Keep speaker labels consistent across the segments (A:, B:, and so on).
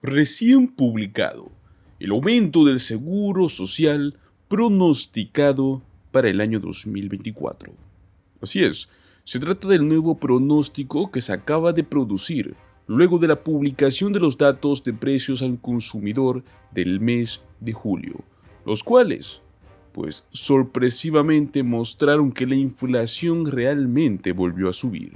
A: Recién publicado, el aumento del seguro social pronosticado para el año 2024. Así es, se trata del nuevo pronóstico que se acaba de producir luego de la publicación de los datos de precios al consumidor del mes de julio, los cuales, pues sorpresivamente mostraron que la inflación realmente volvió a subir.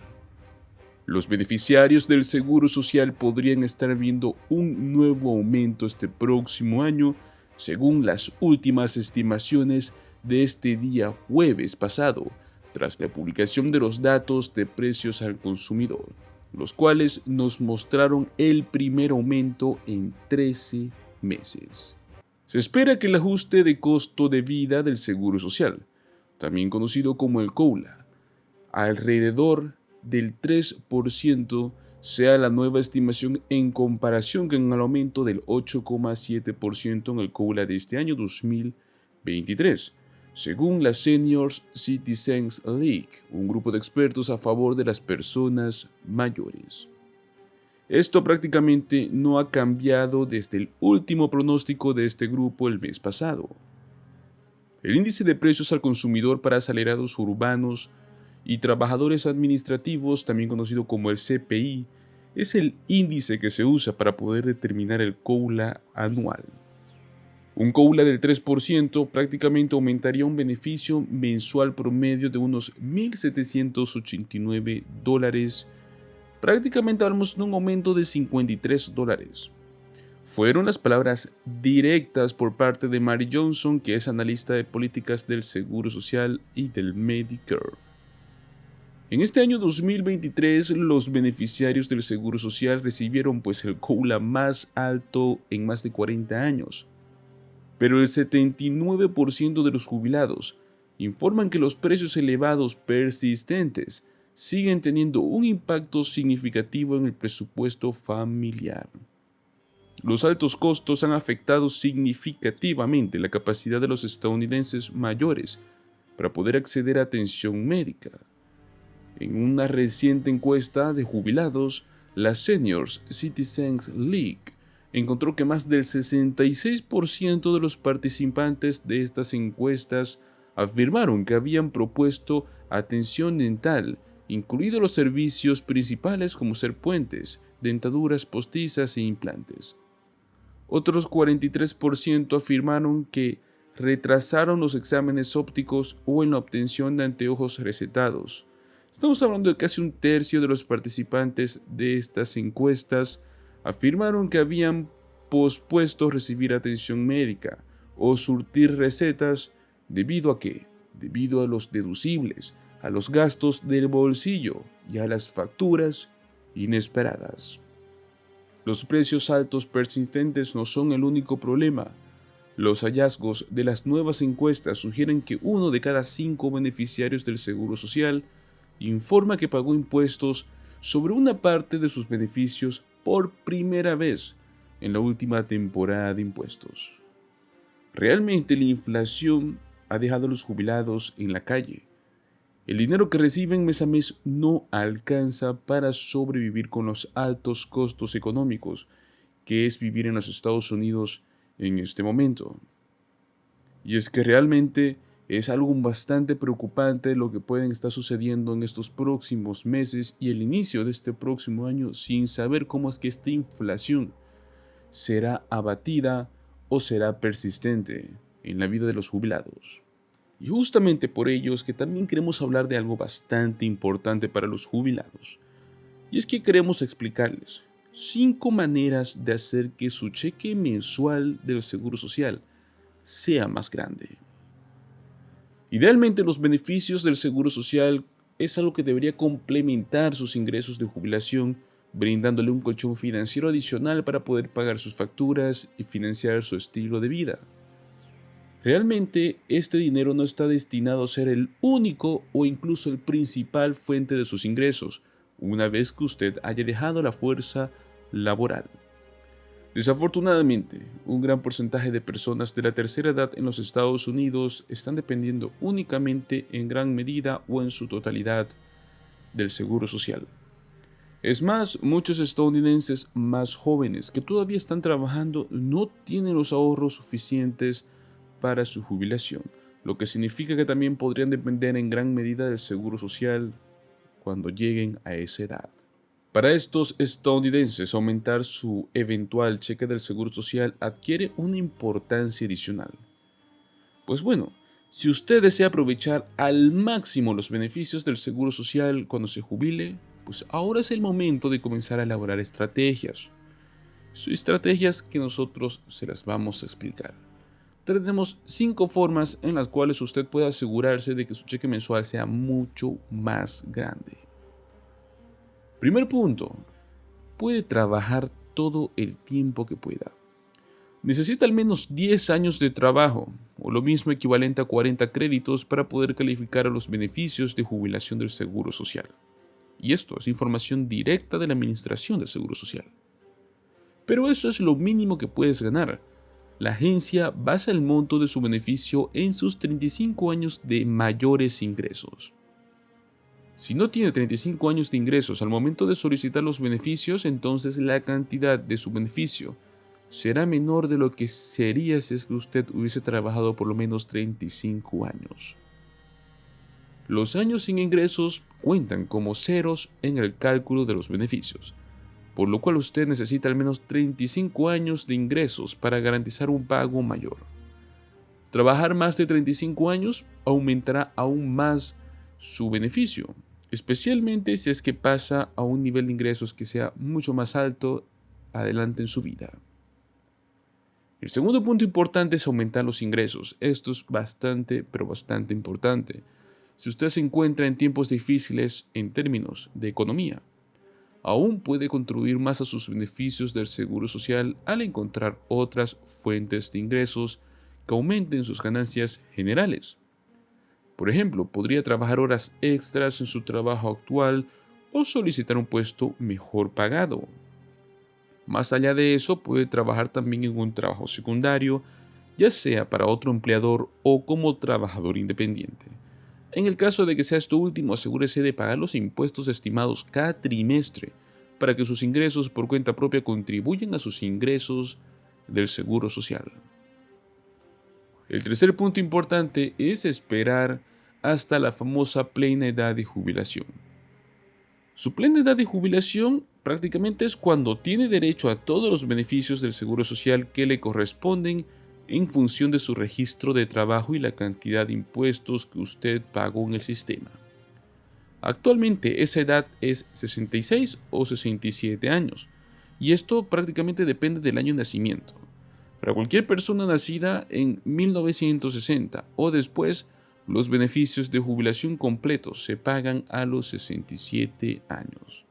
A: Los beneficiarios del Seguro Social podrían estar viendo un nuevo aumento este próximo año, según las últimas estimaciones de este día jueves pasado, tras la publicación de los datos de precios al consumidor, los cuales nos mostraron el primer aumento en 13 meses. Se espera que el ajuste de costo de vida del Seguro Social, también conocido como el COULA, alrededor del 3% sea la nueva estimación en comparación con el aumento del 8,7% en el COULA de este año 2023, según la Senior Citizens League, un grupo de expertos a favor de las personas mayores. Esto prácticamente no ha cambiado desde el último pronóstico de este grupo el mes pasado. El índice de precios al consumidor para asalariados urbanos y trabajadores administrativos, también conocido como el CPI, es el índice que se usa para poder determinar el COULA anual. Un COULA del 3% prácticamente aumentaría un beneficio mensual promedio de unos $1,789. Prácticamente hablamos de un aumento de $53. Fueron las palabras directas por parte de Mary Johnson, que es analista de políticas del Seguro Social y del Medicare. En este año 2023, los beneficiarios del Seguro Social recibieron pues el COULA más alto en más de 40 años. Pero el 79% de los jubilados informan que los precios elevados persistentes siguen teniendo un impacto significativo en el presupuesto familiar. Los altos costos han afectado significativamente la capacidad de los estadounidenses mayores para poder acceder a atención médica. En una reciente encuesta de jubilados, la Senior Citizens League encontró que más del 66% de los participantes de estas encuestas afirmaron que habían propuesto atención dental, incluidos los servicios principales como ser puentes, dentaduras postizas e implantes. Otros 43% afirmaron que retrasaron los exámenes ópticos o en la obtención de anteojos recetados. Estamos hablando de casi un tercio de los participantes de estas encuestas afirmaron que habían pospuesto recibir atención médica o surtir recetas debido a qué? Debido a los deducibles, a los gastos del bolsillo y a las facturas inesperadas. Los precios altos persistentes no son el único problema. Los hallazgos de las nuevas encuestas sugieren que 1 de cada 5 beneficiarios del Seguro Social informa que pagó impuestos sobre una parte de sus beneficios por primera vez en la última temporada de impuestos. Realmente la inflación ha dejado a los jubilados en la calle. El dinero que reciben mes a mes no alcanza para sobrevivir con los altos costos económicos que es vivir en los Estados Unidos en este momento. Y es que realmente es algo bastante preocupante lo que puede estar sucediendo en estos próximos meses y el inicio de este próximo año sin saber cómo es que esta inflación será abatida o será persistente en la vida de los jubilados. Y justamente por ello es que también queremos hablar de algo bastante importante para los jubilados. Y es que queremos explicarles 5 maneras de hacer que su cheque mensual del Seguro Social sea más grande. Idealmente los beneficios del Seguro Social es algo que debería complementar sus ingresos de jubilación, brindándole un colchón financiero adicional para poder pagar sus facturas y financiar su estilo de vida. Realmente este dinero no está destinado a ser el único o incluso el principal fuente de sus ingresos, una vez que usted haya dejado la fuerza laboral. Desafortunadamente, un gran porcentaje de personas de la tercera edad en los Estados Unidos están dependiendo únicamente en gran medida o en su totalidad del Seguro Social. Es más, muchos estadounidenses más jóvenes que todavía están trabajando no tienen los ahorros suficientes para su jubilación, lo que significa que también podrían depender en gran medida del seguro social cuando lleguen a esa edad. Para estos estadounidenses, aumentar su eventual cheque del seguro social adquiere una importancia adicional. Pues bueno, si usted desea aprovechar al máximo los beneficios del seguro social cuando se jubile, pues ahora es el momento de comenzar a elaborar estrategias. Son estrategias que nosotros se las vamos a explicar. Tenemos 5 formas en las cuales usted puede asegurarse de que su cheque mensual sea mucho más grande. Primer punto, puede trabajar todo el tiempo que pueda. Necesita al menos 10 años de trabajo, o lo mismo equivalente a 40 créditos para poder calificar a los beneficios de jubilación del Seguro Social. Y esto es información directa de la Administración del Seguro Social. Pero eso es lo mínimo que puedes ganar. La agencia basa el monto de su beneficio en sus 35 años de mayores ingresos. Si no tiene 35 años de ingresos al momento de solicitar los beneficios, entonces la cantidad de su beneficio será menor de lo que sería si es que usted hubiese trabajado por lo menos 35 años. Los años sin ingresos cuentan como ceros en el cálculo de los beneficios, por lo cual usted necesita al menos 35 años de ingresos para garantizar un pago mayor. Trabajar más de 35 años aumentará aún más su beneficio, especialmente si es que pasa a un nivel de ingresos que sea mucho más alto adelante en su vida. El segundo punto importante es aumentar los ingresos. Esto es bastante, pero bastante importante. Si usted se encuentra en tiempos difíciles en términos de economía, aún puede contribuir más a sus beneficios del seguro social al encontrar otras fuentes de ingresos que aumenten sus ganancias generales. Por ejemplo, podría trabajar horas extras en su trabajo actual o solicitar un puesto mejor pagado. Más allá de eso, puede trabajar también en un trabajo secundario, ya sea para otro empleador o como trabajador independiente. En el caso de que sea esto último, asegúrese de pagar los impuestos estimados cada trimestre para que sus ingresos por cuenta propia contribuyan a sus ingresos del seguro social. El tercer punto importante es esperar hasta la famosa plena edad de jubilación. Su plena edad de jubilación prácticamente es cuando tiene derecho a todos los beneficios del seguro social que le corresponden en función de su registro de trabajo y la cantidad de impuestos que usted pagó en el sistema. Actualmente esa edad es 66 o 67 años, y esto prácticamente depende del año de nacimiento. Para cualquier persona nacida en 1960 o después, los beneficios de jubilación completos se pagan a los 67 años.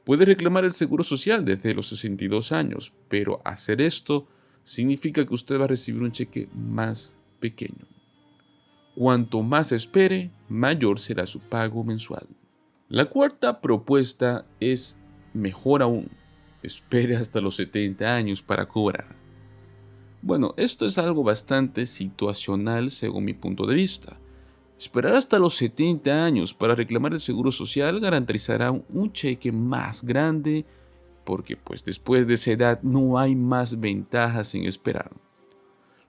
A: Puede reclamar el seguro social desde los 62 años, pero hacer esto significa que usted va a recibir un cheque más pequeño. Cuanto más espere, mayor será su pago mensual. La cuarta propuesta es mejor aún. Espere hasta los 70 años para cobrar. Bueno, esto es algo bastante situacional según mi punto de vista. Esperar hasta los 70 años para reclamar el seguro social garantizará un cheque más grande porque pues después de esa edad no hay más ventajas en esperar.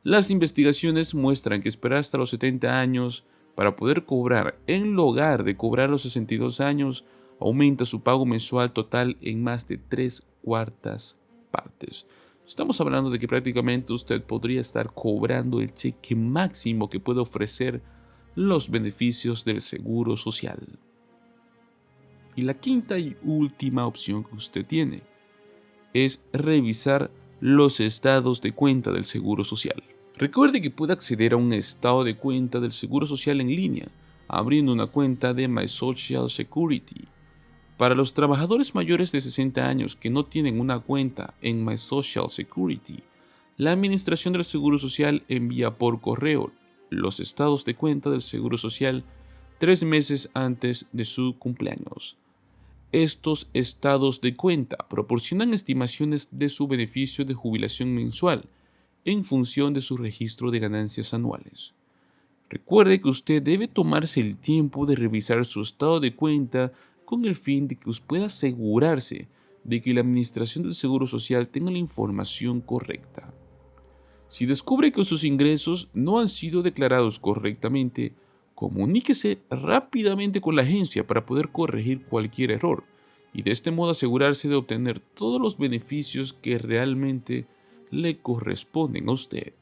A: Las investigaciones muestran que esperar hasta los 70 años para poder cobrar en lugar de cobrar a los 62 años aumenta su pago mensual total en más de 3/4 partes. Estamos hablando de que prácticamente usted podría estar cobrando el cheque máximo que puede ofrecer los beneficios del seguro social. Y la quinta y última opción que usted tiene es revisar los estados de cuenta del seguro social. Recuerde que puede acceder a un estado de cuenta del seguro social en línea, abriendo una cuenta de My Social Security. Para los trabajadores mayores de 60 años que no tienen una cuenta en My Social Security, la Administración del Seguro Social envía por correo los estados de cuenta del Seguro Social 3 meses antes de su cumpleaños. Estos estados de cuenta proporcionan estimaciones de su beneficio de jubilación mensual en función de su registro de ganancias anuales. Recuerde que usted debe tomarse el tiempo de revisar su estado de cuenta con el fin de que usted pueda asegurarse de que la Administración del Seguro Social tenga la información correcta. Si descubre que sus ingresos no han sido declarados correctamente, comuníquese rápidamente con la agencia para poder corregir cualquier error y de este modo asegurarse de obtener todos los beneficios que realmente le corresponden a usted.